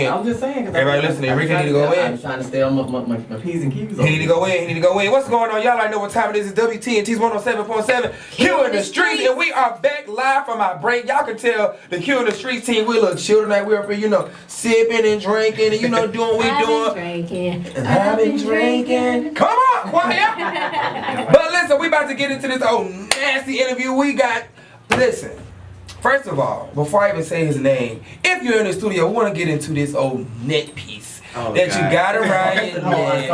I'm just saying. Everybody listening, Ricky need to go in. I'm trying to stay on my P's and Q's. He need to go in. He need to go in. What's going on? Y'all already know what time it is. It's WTNT's 107.7. Q in the streets, and we are back live from our break. Y'all can tell the Q in the streets team. We look chill tonight. We're up here, sipping and drinking, and doing what we doing. I've been drinking. Come on, quiet. But listen, we about to get into this old nasty interview. Listen. First of all, before I even say his name, if you're in the studio, we want to get into this old neck piece that you got around your neck.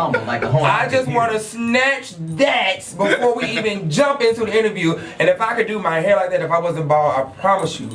I just want to snatch that before we even jump into the interview. And if I could do my hair like that, if I wasn't bald, I promise you,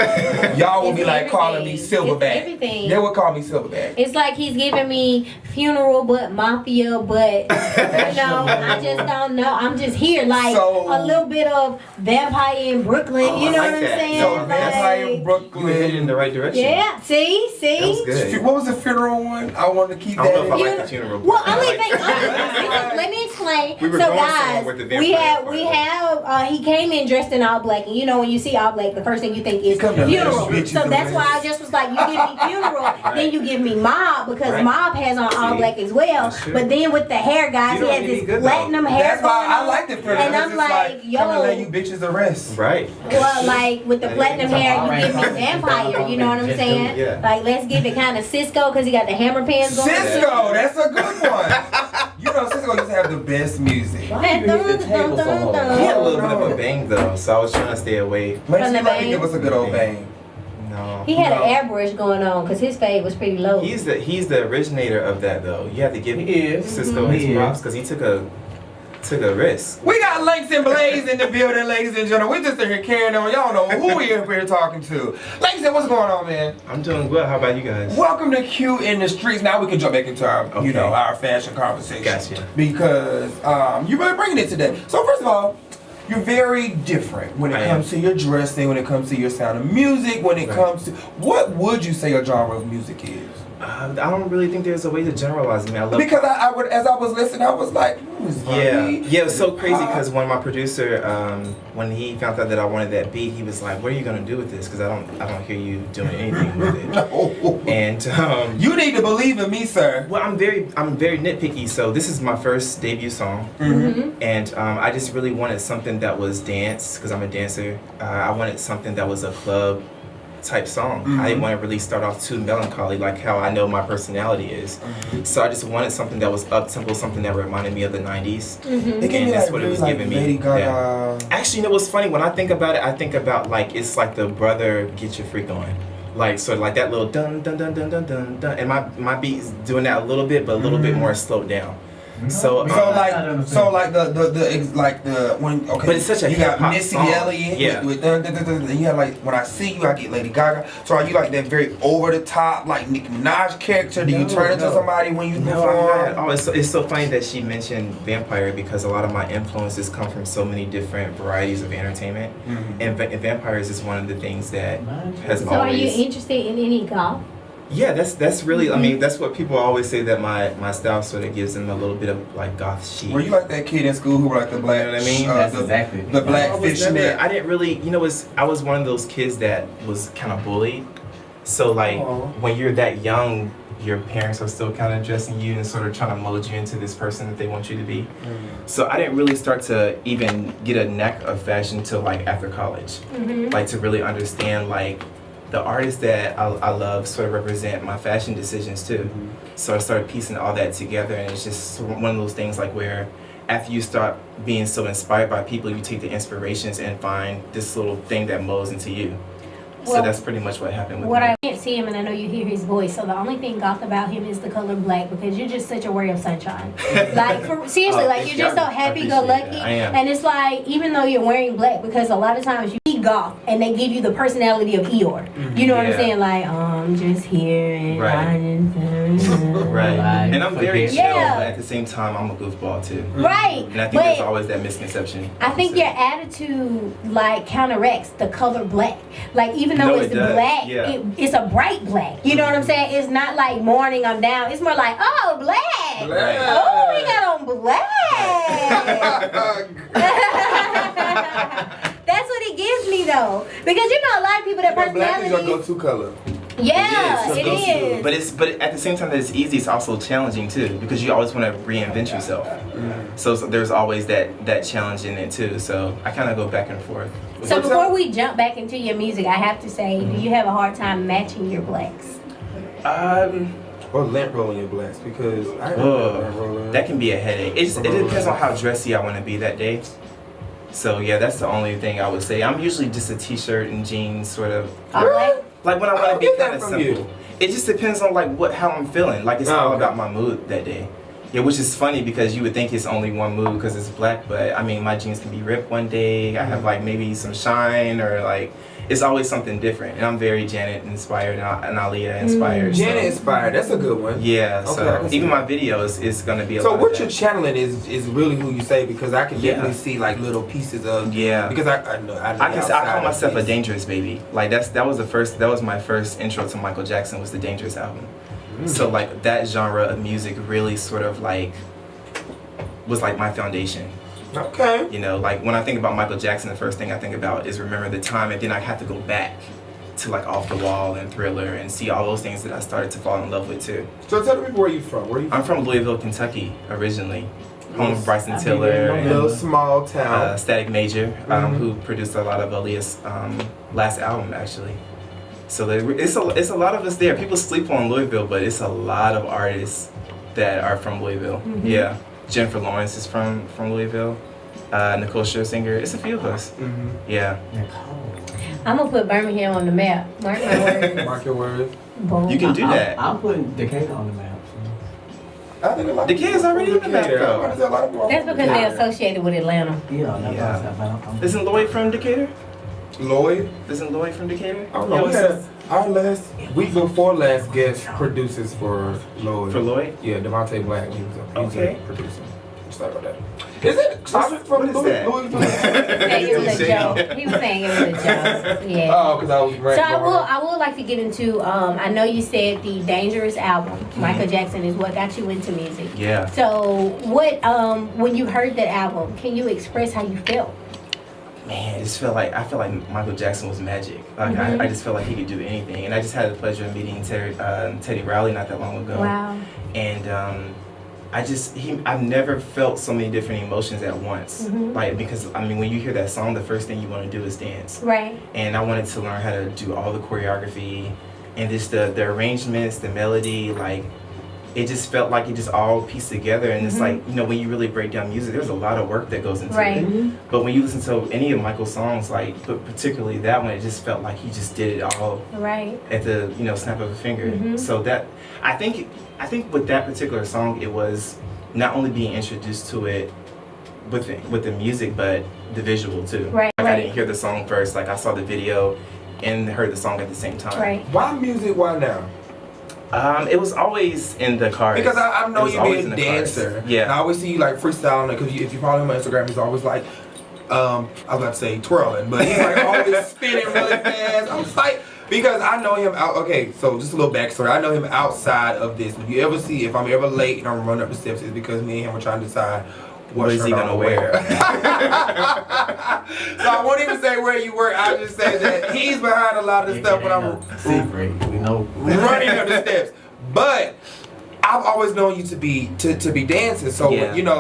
y'all would be like calling me Silverback. Everything. They would call me Silverback. It's like he's giving me funeral, but mafia, but I just don't know. I'm just here, like a little bit of vampire in Brooklyn. You know what I'm saying? So vampire in Brooklyn. You headed in the right direction. Yeah. See. That was good. What was the funeral one? I want to keep that. I don't know if I like the funeral. Well, let me explain. We were so going guys, with the we have he came in dressed in all black, and when you see all black, the first thing you think is funeral. So that's why I just was like, you give me funeral, then you give me mob, because mob has on all black as well. But then with the hair, guys, he had this platinum hair. That's why I liked it for and I'm like, yo, come to let you bitches arrest. Right. Well, like with the platinum hair, you give me vampire. You know what I'm saying? Yeah. Like, let's give it kind of Cisco, because he got the hammer pants on. Cisco, that's a good one. Cisco used to have the best music. He had a little bit of a bang though, so I was trying to stay away. From the bang? It was a good old bang. No. He had an airbrush going on because his fade was pretty low. He's the originator of that though. You have to give Cisco his props because he took a risk. We got Langston Blaze in the building, ladies and gentlemen. We just here carrying on. Y'all know who we here talking to. Langston, what's going on, man? I'm doing good. How about you guys? Welcome to Q in the Streets. Now we can jump back into our, our fashion conversation. Gotcha. Because you're really bringing it today. So first of all, you're very different when it comes to your dressing, when it comes to your sound of music, when it comes to what would you say a genre of music is? I don't really think there's a way to generalize me. Because I would, as I was listening, I was like, it was so crazy because when my producer, when he found out that I wanted that beat, he was like, "What are you gonna do with this? Because I don't hear you doing anything with it." No. And you need to believe in me, sir. Well, I'm very nitpicky. So this is my first debut song, and I just really wanted something that was dance because I'm a dancer. I wanted something that was a club type song. I didn't want to really start off too melancholy like how I know my personality is. So I just wanted something that was up-tempo, something that reminded me of the 90s. And that's what it was giving me. Lady Gaga. Actually, what's funny, when I think about it, I think about like it's like the Brother Get Your Freak On. Like sort of like that little dun dun dun dun dun dun dun, and my beat is doing that a little bit, but a little bit more slowed down. So but it's such a you got Missy Elliott with you have like When I See You I get Lady Gaga. So are you like that very over the top like Nicki Minaj character? Do you turn into somebody when you perform? Oh, it's so funny that she mentioned vampire because a lot of my influences come from so many different varieties of entertainment, and vampires is one of the things that has always. So are you interested in any goth? Yeah, that's really, I mean, that's what people always say, that my style sort of gives them a little bit of like goth chic. Were you like that kid in school who were like the black, you know what I mean? That's exactly. The black fishnet. I didn't really, I was one of those kids that was kind of bullied. So like when you're that young, your parents are still kind of dressing you and sort of trying to mold you into this person that they want you to be. So I didn't really start to even get a knack of fashion until like after college. Like to really understand like the artists that I love sort of represent my fashion decisions too. So I started piecing all that together, and it's just one of those things like where after you start being so inspired by people, you take the inspirations and find this little thing that molds into you. So that's pretty much what happened with me. I can't see him, and I know you hear his voice, so the only thing goth about him is the color black, because you're just such a ray of sunshine. Like, seriously, like you're just so happy-go-lucky, and it's like, even though you're wearing black, because a lot of times you see goth, and they give you the personality of Eeyore. You know what I'm saying? Like, I'm just here, and I just... And I'm very chill, but at the same time, I'm a goofball too. Right. And I think there's always that misconception. I think your attitude, like, counteracts the color black. Like, even though it's black, it's a bright black. You know what I'm saying? It's not like morning, I'm down. It's more like, oh, black. Oh, we got on black. That's what it gives me, though. Because a lot of people, their personality. Black is your go-to color. Yeah, it is. But at the same time that it's easy, it's also challenging too because you always want to reinvent yourself. So there's always that challenge in it too. So I kind of go back and forth. So before we jump back into your music, I have to say, do you have a hard time matching your blacks? Or lint rolling your blacks because that can be a headache. It depends on how dressy I want to be that day. So yeah, that's the only thing I would say. I'm usually just a t-shirt and jeans sort of. Like when I want to be kind of simple. It just depends on how I'm feeling. Like it's all about my mood that day. Yeah, which is funny because you would think it's only one mood because it's black, but I mean my jeans can be ripped one day. I have maybe some shine or it's always something different. And I'm very Janet inspired and Aaliyah inspired. Janet inspired, that's a good one. Yeah, so even my videos is gonna be a lot So what of you're channeling is really who you say because I can definitely see little pieces of because I call myself a dangerous baby. That was my first intro to Michael Jackson was the Dangerous album. So that genre of music really sort of was my foundation. Okay. You know, when I think about Michael Jackson, the first thing I think about is Remember the Time, and then I have to go back to Off the Wall and Thriller and see all those things that I started to fall in love with too. So tell me where you from. I'm from Louisville, Kentucky originally. Home of Bryson Tiller and little small town. Static Major, who produced a lot of Aaliyah's last album actually. So it's a lot of us there. People sleep on Louisville, but it's a lot of artists that are from Louisville. Yeah. Jennifer Lawrence is from Louisville. Nicole Scherzinger. It's a few of us. Yeah. I'm gonna put Birmingham on the map. Mark my words. Mark your words. Boom. You can do that. I'm putting Decatur on the map. I think Decatur's already on the map though. That's because they're associated with Atlanta. Yeah. Isn't Lloyd from Decatur? Lloyd? Isn't Lloyd from Decatur? I don't know. We had our week before last guest produces for Lloyd. For Lloyd? Yeah, Devontae Black. He was a producer. Sorry about that. Is it from Louisville? He was saying it was a joke. Yeah. Oh, because I was right. So I would like to get into. I know you said the Dangerous album, Michael Jackson, is what got you into music. Yeah. So what? When you heard that album, can you express how you felt? Man, I feel like Michael Jackson was magic. I just felt like he could do anything, and I just had the pleasure of meeting Teddy Riley not that long ago. Wow. And I've never felt so many different emotions at once. Because when you hear that song, the first thing you want to do is dance. Right. And I wanted to learn how to do all the choreography and just the arrangements, the melody, it just felt like it just all pieced together. And it's when you really break down music, there's a lot of work that goes into it. But when you listen to any of Michael's songs, but particularly that one, it just felt like he just did it all at the snap of a finger. So that I think with that particular song, it was not only being introduced to it with the music, but the visual too. I didn't hear the song first. I saw the video and heard the song at the same time. Why music? Why now? It was always in the cars. Because I know you being a dancer. Cars. Yeah. And I always see you freestyling because if you follow him on Instagram, he's always I was about to say twirling, but he's always spinning really fast. I'm just because I know him out. Okay, so just a little backstory. I know him outside of this. If you ever see, if I'm ever late and I'm running up the steps, it's because me and him are trying to decide what is he gonna wear. So I won't even say where you work. I'll just say that he's behind a lot of the stuff when I'm secret. We know running up the steps. But I've always known you to be dancing. So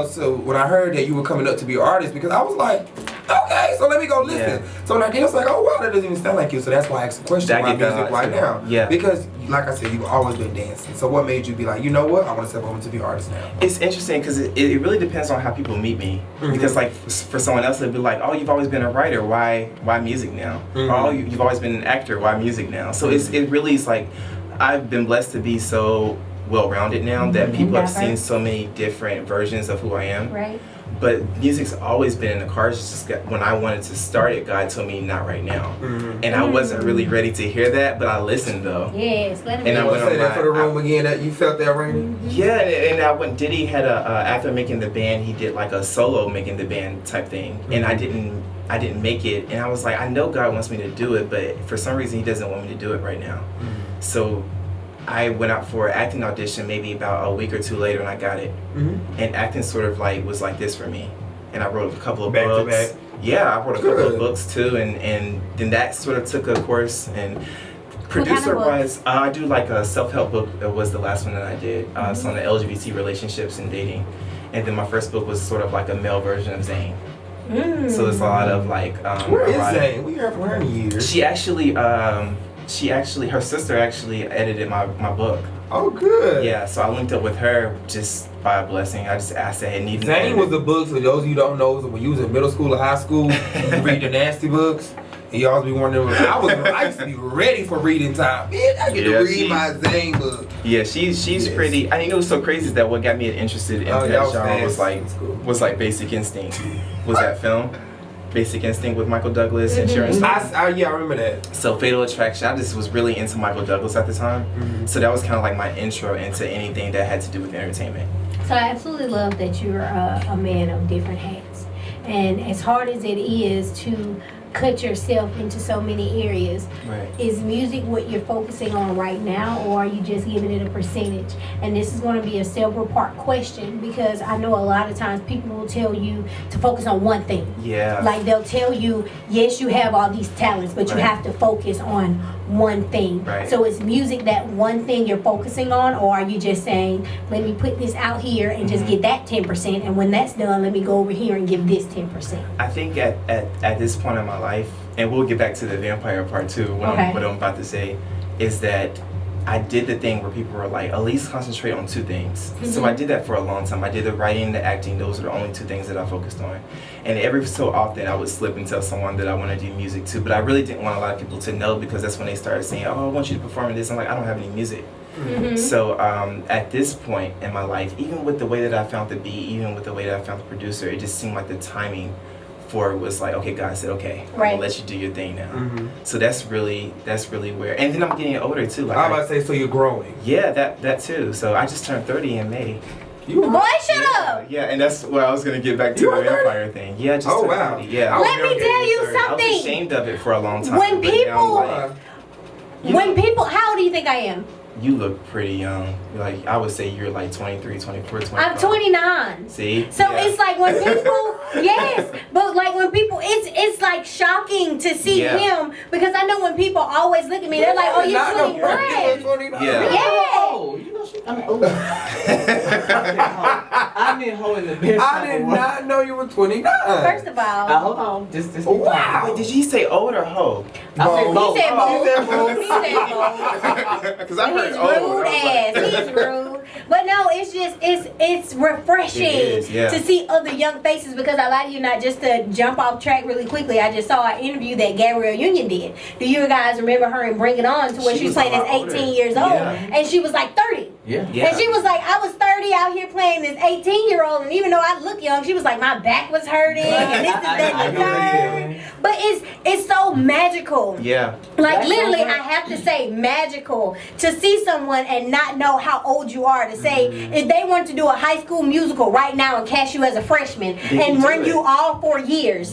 so when I heard that you were coming up to be an artist, because I was like, okay, so let me go listen. So when I did, I was like, oh wow, that doesn't even sound like you. So that's why I asked the question, why music right now? Yeah. Because like I said, you've always been dancing. So what made you be like, you know what, I want to step over to be an artist now? It's interesting because it really depends on how people meet me. Because for someone else, they'd be like, oh, you've always been a writer, why music now? Or oh, you've always been an actor, why music now? So it really is I've been blessed to be so well-rounded now that people have seen so many different versions of who I am. Right. But music's always been in the cards. It's just when I wanted to start it, God told me not right now, and I wasn't really ready to hear that, but I listened though. Yes, let me. And I went say that for the room again. That you felt that, Rainy? Yeah, and when Diddy had after making the band, he did a solo making the band type thing, and I didn't make it, and I was like, I know God wants me to do it, but for some reason He doesn't want me to do it right now. So I went out for an acting audition maybe about a week or two later, and I got it. And acting sort of was like this for me. And I wrote a couple of books. Yeah, I wrote a couple of books too, and then that sort of took a course. And Producer wise, I do like a self-help book. That was the last one that I did. It's on the LGBT relationships and dating. And then my first book was sort of like a male version of Zane. So it's a lot of like. Where is Zane? We heard from her in years. She actually, her sister actually edited my book. Oh, good. Yeah, so I linked up with her just by a blessing. I just asked her, hey, need Zane was the books, for those of you who don't know, was when you was in middle school or high school, you read the nasty books. And you always be wondering, I used to be ready for reading time. Man, I get to read my Zane book. Yeah, she's pretty. I think it was so crazy that what got me interested in that genre was like Basic Instinct. Was that film? Basic Instinct with Michael Douglas and Sharon Stone. I remember that. So Fatal Attraction, I just was really into Michael Douglas at the time. So that was kind of like my intro into anything that had to do with entertainment. So I absolutely love that you're a man of different hats. And as hard as it is to cut yourself into so many areas, is music what you're focusing on right now, or are you just giving it a percentage? And this is going to be a several part question, because I know a lot of times people will tell you to focus on one thing. Like they'll tell you, yes, you have all these talents, but you have to focus on one thing. So is music that one thing you're focusing on, or are you just saying, let me put this out here and just get that 10%, and when that's done, let me go over here and give this 10%? I think at this point in my life, and we'll get back to the vampire part too, what I'm about to say, is that I did the thing where people were like, at least concentrate on two things. So I did that for a long time. I did the writing and the acting. Those are the only two things that I focused on. And every so often I would slip and tell someone that I want to do music too, but I really didn't want a lot of people to know, because that's when they started saying, oh, I want you to perform in this. I'm like, I don't have any music. So at this point in my life, even with the way that I found the beat, even with the way that I found the producer, it just seemed like the timing for it was like, okay, God said, okay, I'm gonna let you do your thing now. So that's really where, and then I'm getting older too. Like I'm about to say, so you're growing. Yeah, that too. So I just turned 30 in May. Boy, shut up! Yeah, and that's where I was gonna get back to the vampire thing. Yeah, just turned 30. Yeah. Let me tell you something. I was ashamed of it for a long time. When people, how old do you think I am? You look pretty young. Like, I would say you're like 23, 24, 25. I'm 29. See? So it's like when people, yes, but like when people, it's like shocking to see him, because I know when people always look at me, they're like, oh, you're 21. Oh, you know, I mean, holding the best. I did not know you were 29. First of all, hold on. Just wow. Wait, did he say old or ho? He said both. He said both. Because I heard He's rude ass. He's rude. But no, it's just it's refreshing to see other young faces, because I lie to you not, just to jump off track really quickly. I just saw an interview that Gabrielle Union did. Do you guys remember her in Bring It On, to where she was playing as 18 years old, and she was like 30. And she was like, I was 30 out here playing this 18-year-old, and even though I look young, she was like, my back was hurting, and this is that and the third. But it's so magical. Like literally, I have to say magical to see someone and not know how old you are. To say, if they want to do a High School Musical right now and cast you as a freshman and run you all 4 years.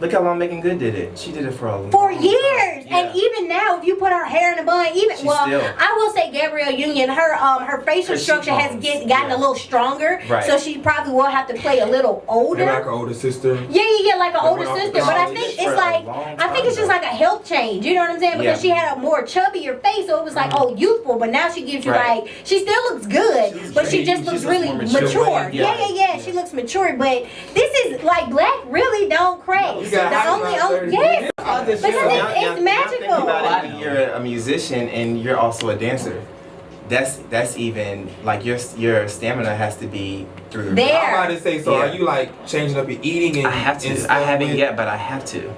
Look how long Megan Good did it. She did it for a long 4 years. And even now, if you put her hair in a bun, I will say Gabrielle Union, her facial structure has gotten a little stronger. So she probably will have to play a little older. Like an older sister. Yeah, like an older sister. But I think it's like, just like a health change. You know what I'm saying? Because she had a more chubbier face, so it was like, oh, youthful. But now she gives you like, she still looks good, but she just looks really mature. Yeah. She looks mature. But this is like, black really don't craze. The only because it's magical. You're a musician and you're also a dancer. That's even like your stamina has to be through the roof. I'm about to say, so are you like changing up your eating? And I have to. I haven't yet, but I have to.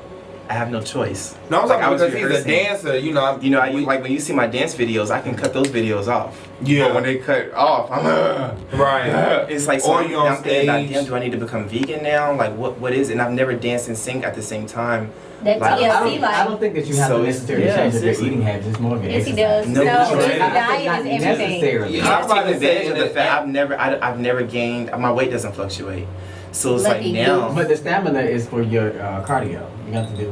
I have no choice. No, I'm talking because he's a dancer. You know, like when you see my dance videos, I can cut those videos off. Yeah. But when they cut off, I'm right. It's like, so I'm thinking, like, damn, do I need to become vegan now? Like, what is it? And I've never danced and sing at the same time. That like, I don't think that you have to necessarily change your eating habits. It's more of an Yes, he does. No, diet is everything. I'm taking advantage of the fact I've never gained. My weight doesn't fluctuate. So it's like now. But the stamina is for your cardio. You have to do.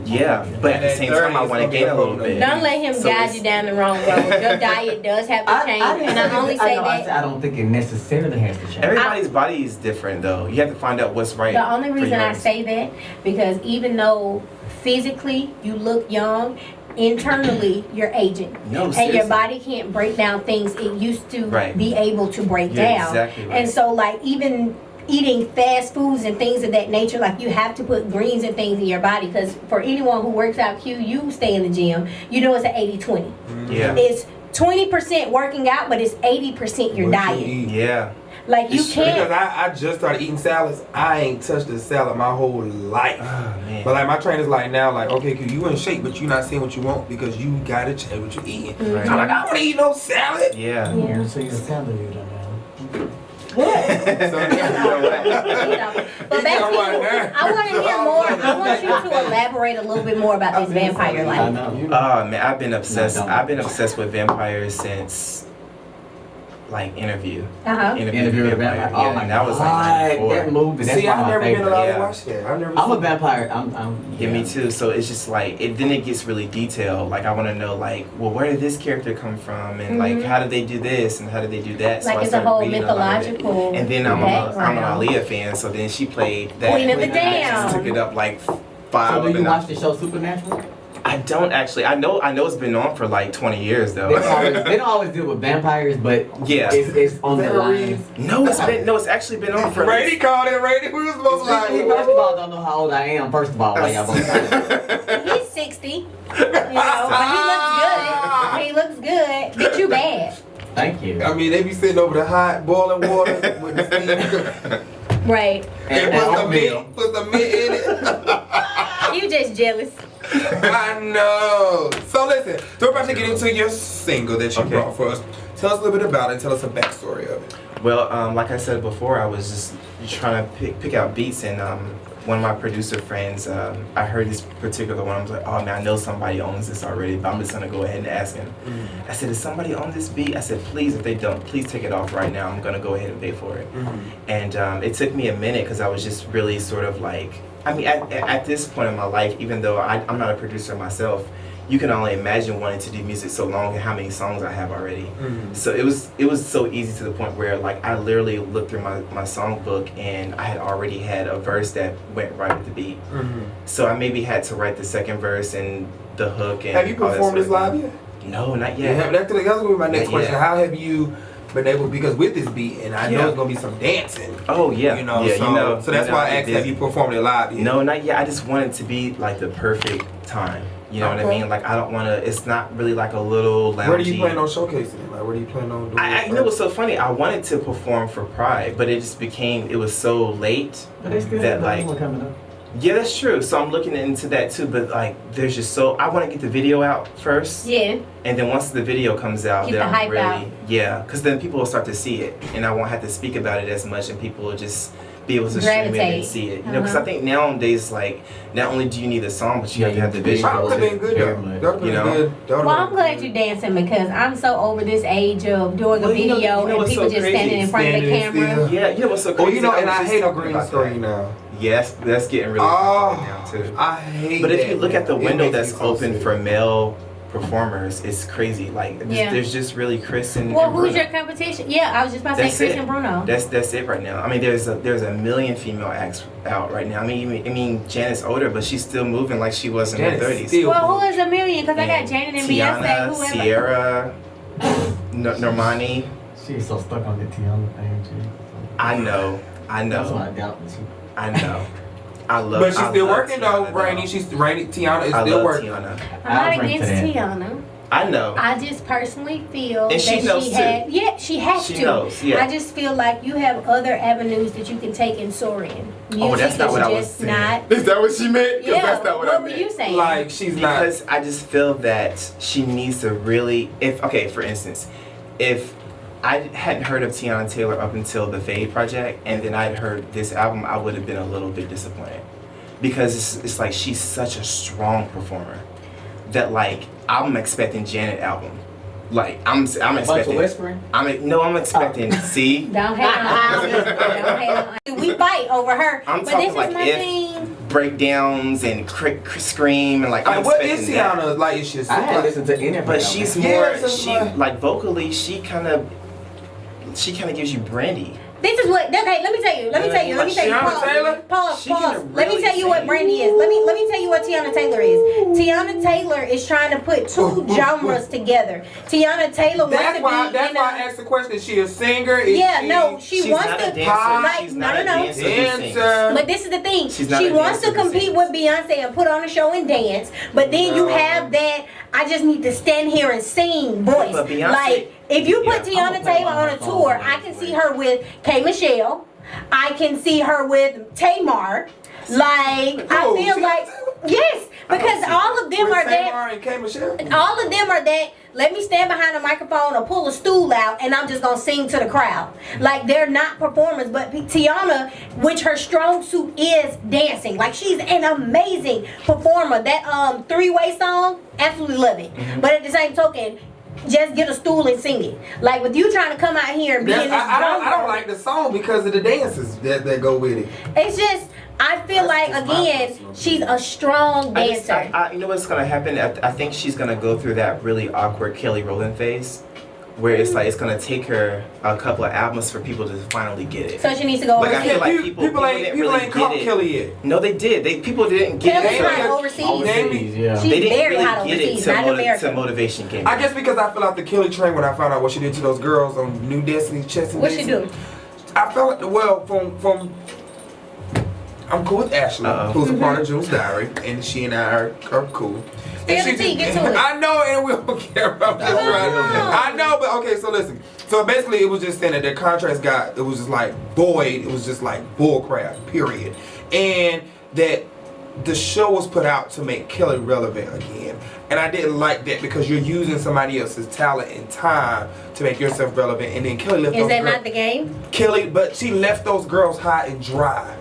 But at the same time, I want to gain a little bit. Don't let him guide you down the wrong road. Your diet does have to change, and I only say that. I don't think it necessarily has to change. Everybody's body is different, though. You have to find out what's right. The only reason I say that, because even though physically you look young, internally you're aging. No, and seriously. your body can't break down things it used to Right. be able to break You're down. exactly right. And so like even eating fast foods and things of that nature, like you have to put greens and things in your body, because for anyone who works out, you stay in the gym, you know it's an 80-20. Yeah. It's 20% working out, but it's 80% your diet. Yeah. Like you Because can't. I just started eating salads. I ain't touched a salad my whole life. Oh, man. But like my trainer's like now, like, okay, cool, you in shape, but you not seeing what you want because you gotta change what you eating. Right. I'm like, I don't wanna eat no salad. Yeah. Yeah. So you're a salad eater, man. So, But back to you, I want to hear more. I want you to elaborate a little bit more about this vampire I life. know. Oh man, I've been obsessed. No, don't. I've been obsessed with vampires since like Interview. Interview with a Vampire. Yeah, Oh my and that was like God, 94. that movie. That's see, one of I've my never been favorites. allowed Yeah. to watch that. I've never I'm a seen vampire. Yeah, me too. So it's just like then it gets really detailed. Like I want to know like, well, where did this character come from, and like how did they do this, and how did they do that? So Like I it's a started whole reading a lot of it. mythological And then I'm an background. Aaliyah fan, so then she played that. Queen of the and I just Damned. took it up like 5. So do you and watch the show Supernatural? I don't actually. I know it's been on for like 20 years though. They don't always deal with vampires, but Yeah. it's on the line. No, it's actually been on for. Brady called it. Brady, we was supposed to He, first of all, don't know how old I am. First of all, like y'all both know. He's 60. You know, but he looks good. He looks good. Bitch, you bad. Thank you. I mean, they be sitting over the hot boiling water with the steam. Right. And put the mint in it. You just jealous. I know. So listen, so we're about to get into your single that you brought for us. Tell us a little bit about it and tell us a backstory of it. Well, like I said before, I was just trying to pick out beats, and one of my producer friends, I heard this particular one. I was like, oh man, I know somebody owns this already, but I'm just gonna go ahead and ask him. I said, does somebody own this beat? I said, please, if they don't, please take it off right now. I'm gonna go ahead and pay for it. And it took me a minute because I was just really sort of like, I mean, at this point in my life, even though I'm not a producer myself, you can only imagine wanting to do music so long and how many songs I have already. So it was so easy to the point where like I literally looked through my song book and I had already had a verse that went right with the beat. So I maybe had to write the second verse and the hook and have you performed this live yet? No, not yet. Yeah, that's gonna be my next Not question. yet. How have you been able, because with this beat, and I know it's gonna be some dancing. Oh yeah. You know, yeah, so, so that's why I asked, it have is- you performed it live yet? No, not yet. I just want it to be like the perfect time. You know what I mean? Like I don't want to. It's not really like a little loungy. Where do you plan on showcasing it? Like, where do you plan on doing it? You know what's so funny? I wanted to perform for Pride, but it just became, it was so late But they still that have like, one coming up. yeah, that's true. So I'm looking into that too, but like, there's just so, I want to get the video out first. Yeah. And then once the video comes out, Get then the I'm hype really, out. yeah, because then people will start to see it, and I won't have to speak about it as much, and people will just be able to stream it and Gravitate. see it. You know, because I think nowadays, like, not only do you need the song, but you have to have the That visual. would have been good Very though. much. That would You have know? been good. That would've Well, I'm been glad good. you're dancing because I'm so over this age of doing a Well, you know- video you know and what's people so just crazy? standing in front of the Standing camera. still. Yeah, you know what's so Oh, crazy? you know, and was I just hate a talking green about screen that. now. Yes, that's getting really popular now too. I hate But if that you look at the now. It window makes me that's so open sick. for male performers, it's crazy. Like Yeah. there's just really Chris and Well, and who's Bruno. your competition? Yeah, I was just about to That's say Chris it. and Bruno. That's it right now. I mean, there's a million female acts out right now. I mean, Janet's older, but she's still moving like she was in her Janet's 30s. still- Well, who is a million? Because I got And Janet and Tiana, Beyonce, whoever. Sierra, Normani. She's so stuck on the Tiana thing, too. I know. That's why I doubt that she. I know. I love. But she's I still love working though, Tiana, Rainy. Tiana is I still love working. Tiana. I'm I'll not drink to against that. Tiana. I know. I just personally feel And that she knows too. had. Yeah, she has She to. knows, yeah. I just feel like you have other avenues that you can take and soar in. Music Oh, that's not is what I was just saying. not. Is that what she meant? 'Cause Yeah. that's not what I were meant. you saying? Like she's not. Because I just feel that she needs to really, for instance, if I hadn't heard of Tiana Taylor up until the Fade project, and then I'd heard this album, I would have been a little bit disappointed. Because it's like she's such a strong performer that like I'm expecting Janet album. Like I'm Bunch of expecting. whispering. I'm expecting. See, Don't hate on her. Don't hate on. We fight over her. I'm but talking this like is my if thing. breakdowns and scream and like I'm What expecting is that. Tiana like? Is she? I hadn't listened to any of her. But she's Yeah, more, so she like- like vocally, she kind of gives you Brandy. This is what. Okay, let me tell you. Tiana Taylor? Pause. Let me tell you what Brandy is. Let me tell you what Tiana Taylor is. Tiana Taylor is trying to put two genres together. Tiana Taylor wants to be. That's why I asked the question. Is she a singer? She wants to dancer. But this is the thing. She wants to compete with Beyonce and put on a show and dance. But then you have that. I just need to stand here and sing voice. But Beyonce, like if you put Tiana Taylor on a tour, I can see her with K. Michelle. I can see her with Tamar. Like I feel like yes, because all of them are that. And K. Michelle? All of them are that. Let me stand behind a microphone or pull a stool out and I'm just gonna sing to the crowd. Like they're not performers, but Tiana, which her strong suit is dancing. Like she's an amazing performer. That three-way song, absolutely love it. But at the same token, just get a stool and sing it. Like with you trying to come out here and be in this I don't like the song because of the dances that go with it. It's just I feel like again she's a strong dancer. You know what's gonna happen? I think she's gonna go through that really awkward Kelly Rowland phase, where it's like it's gonna take her a couple of albums for people to finally get it. So she needs to go Like overseas. I feel like people ain't caught Kelly yet. No, they did. People didn't get Kelly's it. hot overseas. Yeah. She's They didn't very really hot get overseas, it not America. to Motivation Game. I guess because I fell off the Kelly train when I found out what she did to those girls on New Destiny's Chess and What she do? I felt from I'm cool with Ashley, who's a part of Jules' Diary, and she and I are cool. Spill the tea, get to it. I know, and we don't care about this. I know, but okay, so listen. So basically, it was just saying that their contracts it was just like void. It was just like bullcrap, period. And that the show was put out to make Kelly relevant again. And I didn't like that because you're using somebody else's talent and time to make yourself relevant. And then Kelly left those girls. Is that not the game? Kelly, but she left those girls high and dry.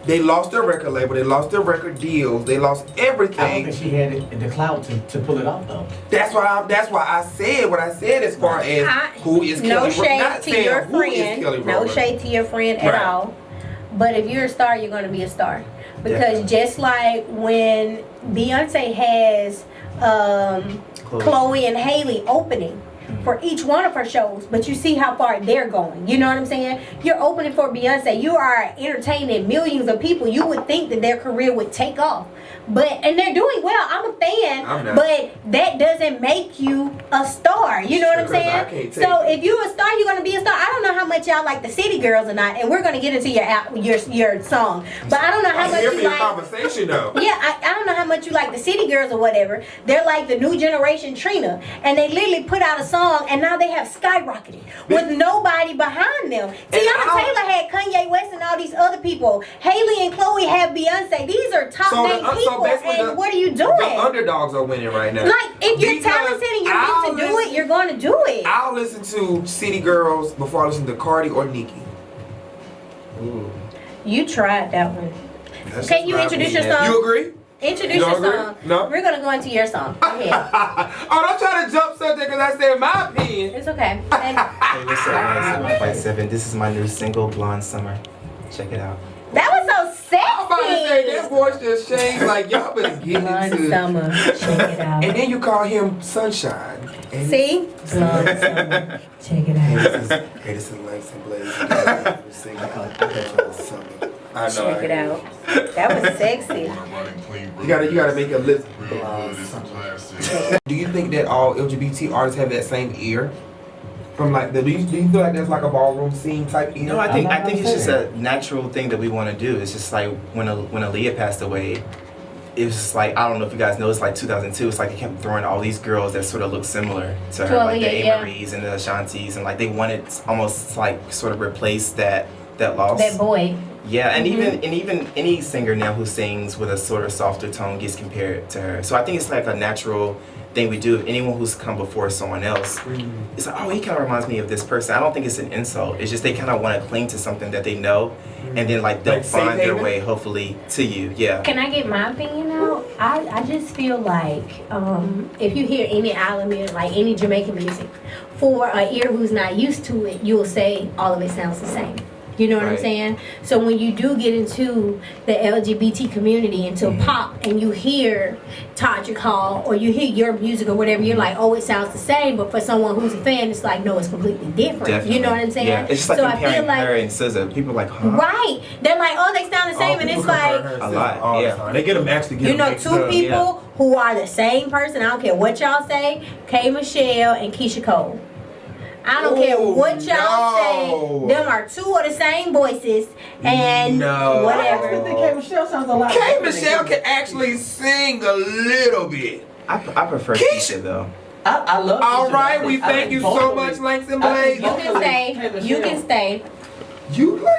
They lost their record label. They lost their record deals. They lost everything. I don't think she had the clout to pull it off though. That's why I said what I said as far as who is Kelly. No shade not to saying your who is Kelly friend. No Rowland. shade to your friend at all. But if you're a star, you're going to be a star. Because just like when Beyonce has Chloe and Hailey opening for each one of her shows, but you see how far they're going. You know what I'm saying? You're opening for Beyonce. You are entertaining millions of people. You would think that their career would take off. And they're doing well. I'm a fan, but that doesn't make you a star. You know what I'm saying? So if you're a star, you're gonna be a star. I don't know how much y'all like the City Girls or not, and we're gonna get into your song. But I don't know how much you like. Conversation though. Yeah, I don't know how much you like the City Girls or whatever. They're like the new generation Trina, and they literally put out a song, and now they have skyrocketed with nobody behind them. Tiana Taylor had Kanye West and all these other people. Hailey and Chloe have Beyonce. These are top name people. And what are you doing? The underdogs are winning right now. Like, if you're talented and you're meant to do it, you're going to do it. I'll listen to City Girls before I listen to Cardi or Nicki. Ooh. You tried that one. Can you introduce your song? You agree? Introduce your song. No? We're going to go into your song. Go ahead. Don't try to jump subject because I said my opinion. It's okay. Hey, what's up, 7.7? This is my new single, Blonde Summer. Check it out. That was so sexy. I'm about to say that voice just changed. Like y'all better get Blonde into Summer. Check it out. And then you call him Sunshine. And See? Blonde Summer. Check it out. Hey, this is Langston Blaze. I know. Check it out. That was sexy. You gotta make a list. Do you think that all LGBT artists have that same ear? From like do you feel like there's like a ballroom scene type ear? No, I think it's just a natural thing that we want to do. It's just like when Aaliyah passed away, it was just like, I don't know if you guys know, it's like 2002. It's like they kept throwing all these girls that sort of look similar to her, like the A. Marie's and the Ashantis, and like they wanted almost like sort of replace that loss. That boy. Yeah, and even any singer now who sings with a sort of softer tone gets compared to her. So I think it's like a natural thing we do. If anyone who's come before someone else, it's like, oh, he kind of reminds me of this person. I don't think it's an insult. It's just they kind of want to cling to something that they know, and then like they'll find their way hopefully to you. Yeah. Can I get my opinion out? I just feel like if you hear any island music, like any Jamaican music, for an ear who's not used to it, you'll say all of it sounds the same. You know what I'm Right. saying? So when you do get into the LGBT community, into pop, and you hear Todrick Hall or you hear your music or whatever, you're like, oh, it sounds the same. But for someone who's a fan, it's like, no, it's completely different. Definitely. You know what I'm saying? Yeah, it's just like so comparing I feel like, her and SZA. People are like, huh? right? They're like, oh, they sound the same, and it's like, A lot, yeah. They get them actually get you know, mixed two up. people who are the same person. I don't care what y'all say. K. Michelle and Keisha Cole. I don't care what y'all say. Them are two of the same voices and whatever. I think K. Michelle sounds a lot. K. Michelle can actually sing a little bit. I prefer Keisha though. I love. All Keisha. right, we I thank you both so of much, them- Langston I think Blaze. You both can of them- stay. K. You Michelle. can stay.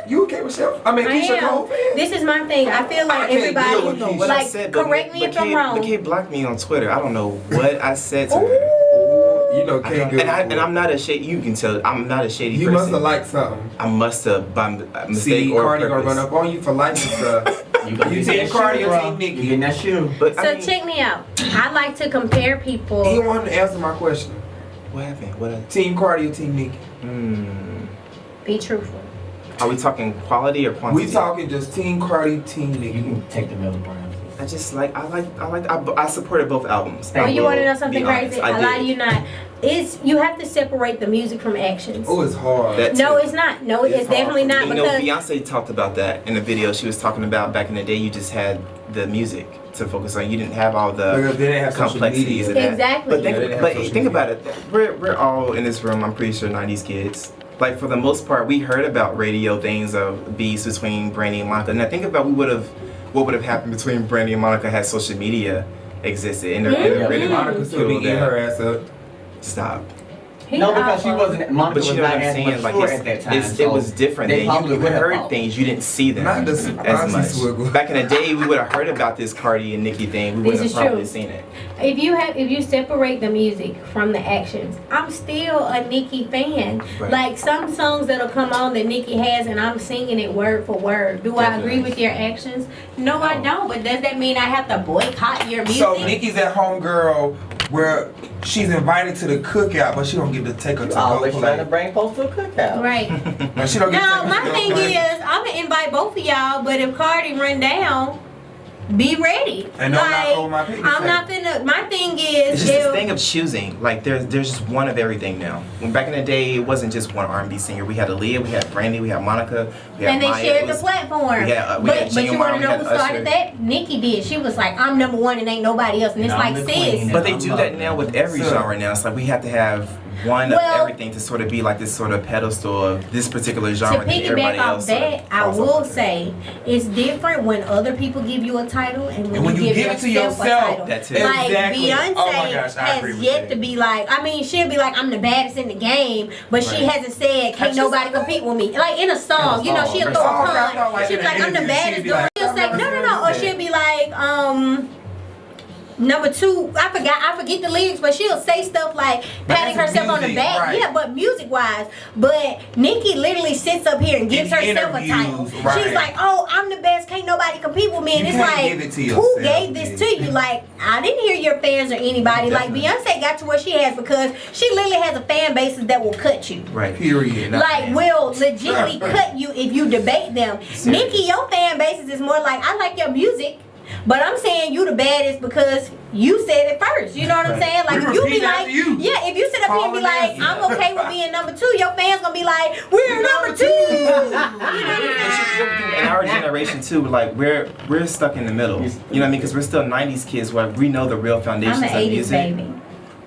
You K. Michelle? I mean, I Keisha Cole am. fan? This is my thing. I feel like I can't deal everybody, with Keisha. What I like, said, but- correct me but if I'm Kay- wrong. But Kay blocked me on Twitter. I don't know what I said to her. You know, I K. don't- good. and I'm not a shady. You can tell I'm not a shady You person. must have liked something. I must have by mistake See, or Cardi gonna purpose. run up on you for liking stuff. You gonna You get team that Cardi shoe, or bro. team Nicki? You getting that shoe? But So I mean, check me out. I like to compare people. He wanted to answer my question. what happened? What? Team Cardi or Team Nicki? Be truthful. Are we talking quality or quantity? We talking just Team Cardi, Team You Nicki. can take the middle ground. I just I supported both albums. Oh, I you will want to know something be honest. crazy? I lie to did. you not. It's you have to separate the music from actions. Oh, it's hard. That No, too. it's not. No, It's it's definitely hard. not You know, because Beyonce talked about that in the video. She was talking about back in the day, you just had the music to focus on. You didn't have all the Because they didn't have social complexities media. of that. Exactly. But think, Yeah, they didn't but have social think media. about it. We're all in this room. I'm pretty sure 90s kids. Like for the most part, we heard about radio things of beefs between Brandy and Monica. Now think about what would have happened between Brandy and Monica had social media existed. And they're really Monica still be eating her ass up. Stop. No, because she wasn't. Monica But was you know what not I'm as saying? Like mature at that time. it was different. they Then probably you would have heard fought. things you didn't see them Not the as Aussie much. swiggle. Back in the day, we would have heard about this Cardi and Nicki thing. We This wouldn't have is probably true. seen it. if you separate the music from the actions, I'm still a Nicki fan. Right. Like some songs that'll come on that Nicki has, and I'm singing it word for word. Do I agree with your actions? No, I don't. But does that mean I have to boycott your music? So Nicki's at home girl where she's invited to the cookout, but she don't get to take her to Always go trying to play. bring folks to a cookout. Right. No, she don't get Now to my take her thing to go play. is, I'm gonna invite both of y'all, but if Cardi run down, be ready. And don't knock over my picnic I'm not finna. My thing is, It's just this if- thing of choosing. Like there's just one of everything now. When back in the day, it wasn't just one R&B singer. We had Aaliyah, we had Brandy, we had Monica, we had and they Maya. shared It was- the platform. we had but you Genuine, want to we know had who started Usher. that? Nicki did. She was like, I'm number one and ain't nobody else. And it's And I'm like, the sis. queen. But they do that now with every So- genre now. It's like we have to have one Well, of everything to sort of be like this sort of pedestal of this particular To genre. and everybody piggyback off else sort of that, I falls will off of it. say it's different when other people give you a title and when, And when you give it to yourself a yourself, title. That too. Like Exactly. Beyonce Oh my gosh, I agree has with yet that. to be like, I mean, she'll be like, I'm the baddest in the game, but she Right. hasn't said, can't nobody compete with me. Like in a song, you know, she'll In a throw a song. I thought pun. like She'll in be an like, I'm the interview, baddest. she'd be Girl. like, She'll say, "I'm no, never or doing she'll be like, number two, I forget the lyrics, but she'll say stuff like But patting that's herself on the music, back. right. Yeah, but music wise. But Nicki literally sits up here and gives In herself a title. interviews, right. She's like, oh, I'm the best, can't nobody compete with me. And You it's can't like, give it to who yourself, gave this man. to you? Like, I didn't hear your fans or anybody. Definitely. Like Beyonce got to where she has because she literally has a fan base that will cut you. Right. Period. Not Like, bad. will legitimately cut you if you debate them. Nicki, your fan basis is more like, I like your music, but I'm saying you the baddest because you said it first. You know what I'm saying? Like, We if you be repeat like, after you. yeah, if you sit up here and be Call like, it I'm okay with being number two, your fans gonna be like, we're number two. You know what I'm saying? In our generation too, like we're stuck in the middle. You know what I mean? Because we're still 90s kids where we know the real foundations I'm an of 80s music. baby.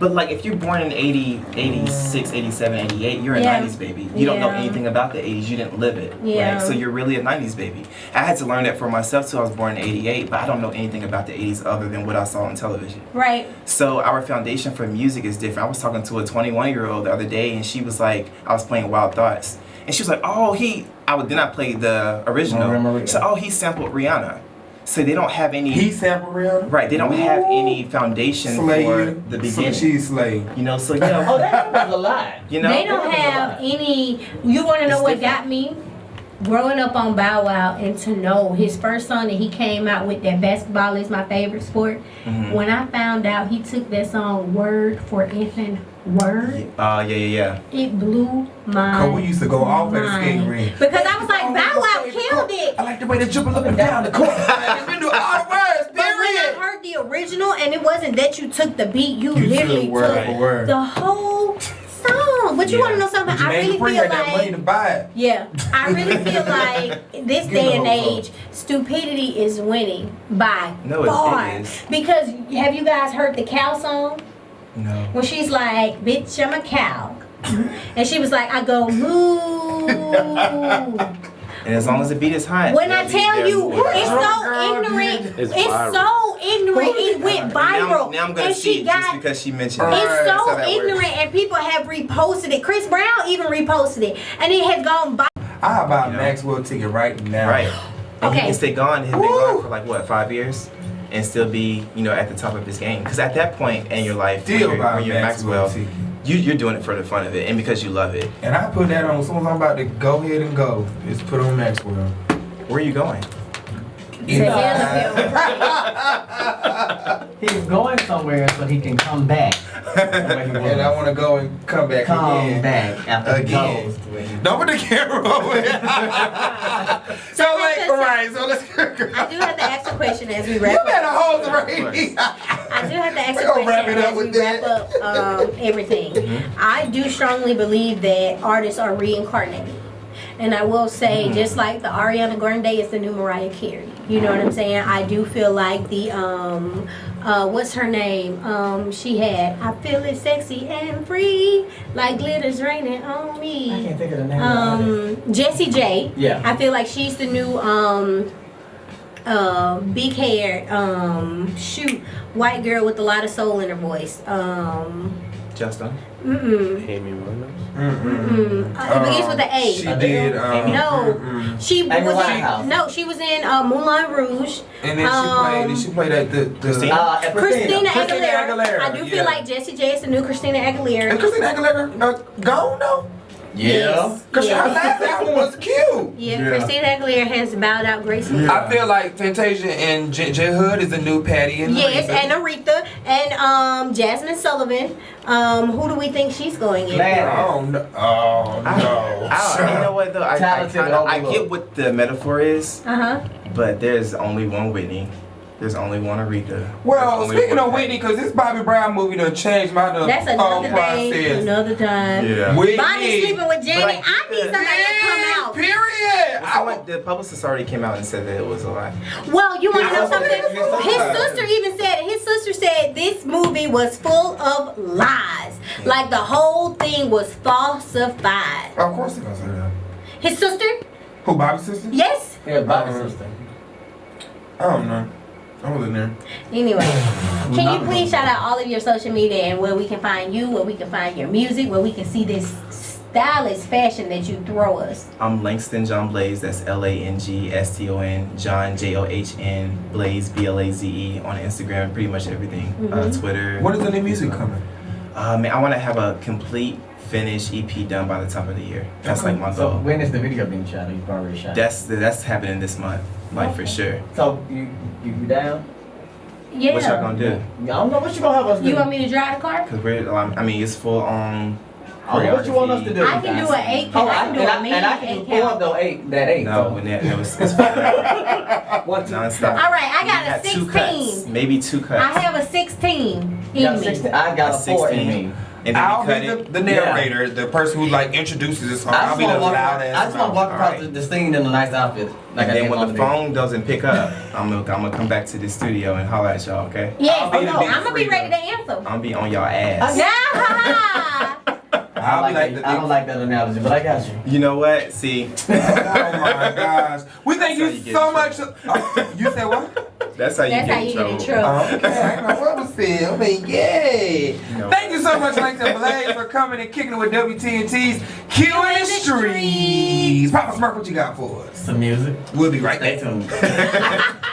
But like if you're born in 80, 86, 87, 88, you're a Yeah. 90s baby. You don't know Yeah. anything about the 80s. You didn't live it. Yeah. Right? So you're really a 90s baby. I had to learn that for myself too. I was born in 88, but I don't know anything about the 80s other than what I saw on television. Right. So our foundation for music is different. I was talking to a 21-year-old the other day and she was like, I was playing Wild Thoughts. And she was like, oh, then I played the original. Remember So, oh, he sampled Rihanna. So they don't have any... He sampled Rihanna? Right, they don't have any foundation Slay for you. the So beginning. she's slay. You know, so, you know... Oh, that was a lie. You know? They don't have any. You want to know It's what different. got me? Growing up on Bow Wow and to know his first song that he came out with, that basketball is my favorite sport. Mhm. When I found out he took that song word for effing Word. Yeah. It blew my Cause we used to go off at the skating rink. Because I was like, Bow Wow killed it. I like the way they jumping up and down the court. We do all the words, But when I period. heard the original, and it wasn't that you took the beat, you literally took word took for word. the whole song. But you want to know something? I really feel had that money to like, buy it. yeah, I really feel like this day and age, stupidity is winning by far. It is. Because have you guys heard the cow song? No. When she's like, bitch, I'm a cow. And she was like, I go, moo. And as long as the beat is hot. When I tell you, it's so ignorant. It's It's viral. so ignorant. It went viral. Now I'm gonna and see she it got, just because she mentioned it. it's That's how so that ignorant, works. and people have reposted it. Chris Brown even reposted it, and it has gone by. I'll buy a You know. Maxwell ticket right now. Right. And he Okay. can stay gone. He'll be gone for like what, 5 years, and still be at the top of his game. Because at that point in your life, Still when buy you're a Maxwell Maxwell, ticket. you're doing it for the fun of it and because you love it. And I put that on as soon as I'm about to go ahead and go. Just put on Maxwell. Where are you going? To hell if it He's going somewhere so he can come back. And I want to go and come back Come again. back after he Again. goes. Don't put the camera over there. So like, alright, so let's go. I do have to ask a question as we wrap You up. better hold the right. I do have to ask We're a gonna wrap question it up as we with wrap that. up everything. I do strongly believe that artists are reincarnated. And I will say, just like the Ariana Grande is the new Mariah Carey. You know what I'm saying? I do feel like the what's her name? She had I feel it sexy and free, like glitter's raining on I me. can't think of the name of it. Jessie J. Yeah. I feel like she's the new big haired white girl with a lot of soul in her voice. Justin? Amy Winehouse. It begins with an A. She did. No, she Amy was Winehouse. in. No, she was in Moulin Rouge. And then she played at the Christina? Christina Aguilera. Aguilera, I do yeah. feel like Jessie J is the new Christina Aguilera. Is Christina Aguilera gone though? Yeah. Cause her last album was cute. Yeah, Christina Aguilera has bowed out gracefully. I feel like Temptation and J Hood is the new Patty and Yes, Aretha. and Aretha and Jasmine Sullivan. Who do we think she's going in? Glad. Oh no! Oh no! You know what though? I Talented overload. get what the metaphor is, Uh-huh. but there's only one Whitney. There's only one Aretha. Well, There's only speaking one of Whitney, because this Bobby Brown movie done changed my That's thought another day, process. another time. Yeah. Whitney. Bonnie sleeping with Janet. But I- I need somebody to come out. Period. The publicist already came out and said that it was a lie. Well, you want to know Yeah. something? His sister even said it. His sister said this movie was full of lies. Like the whole thing was falsified. Of course they're gonna say that. His sister? Who, Bobby's sister? Yes. Yeah, Bobby's sister. I don't know. I was in there. Anyway, can you please shout out all of your social media and where we can find you, where we can find your music, where we can see this stylish fashion that you throw us? I'm Langston John Blaze. That's LANGSTON. John JOHN Blaze BLAZE on Instagram. Pretty much everything. Twitter. When is the new music coming? Man, I want to have a complete finished EP done by the top of the year. That's like my So goal. when is the video being shot? You've already shot. That's happening this month, like for sure. So you down? Yeah. What y'all gonna do? I don't know what you gonna have us do. You want me to drive the car? Cause we're, I mean, it's full on. What you want us to do? I can do an 8. Oh, I can do a mini and I can 8 do 4 count. though 8. That 8. No, so. when that was it's full. 1, 2. Non-stop. All right, I We got a two cuts, 16. maybe 2 cuts. I have a 16 You got in a me. 16. I got a 4 in 16. me. And then I'll you cut be it. the narrator, the person who like introduces the song. I I'll just be the want to walk. loud I ass. just want to walk across Alright. the scene in a nice outfit. Like And I then did when on the video. phone doesn't pick up, I'm gonna come back to the studio and holler at y'all, okay? Yes, I'll be the big I'm gonna be freak. ready to answer. I'm gonna be on y'all ass. Yeah. I'll be like the I don't like that analogy, but I got you. You know what? See, Oh my gosh. We thank That's how you you get so in much. You said what? that's how you That's get how in you get in trouble. trouble. Okay, I know what was said. I mean, yay. No. Thank you so much, Langston Blaze, for coming and kicking it with WTNT's Q in the Streets. Papa Smirk, what you got for us? Some music. We'll be right Stay back. tuned.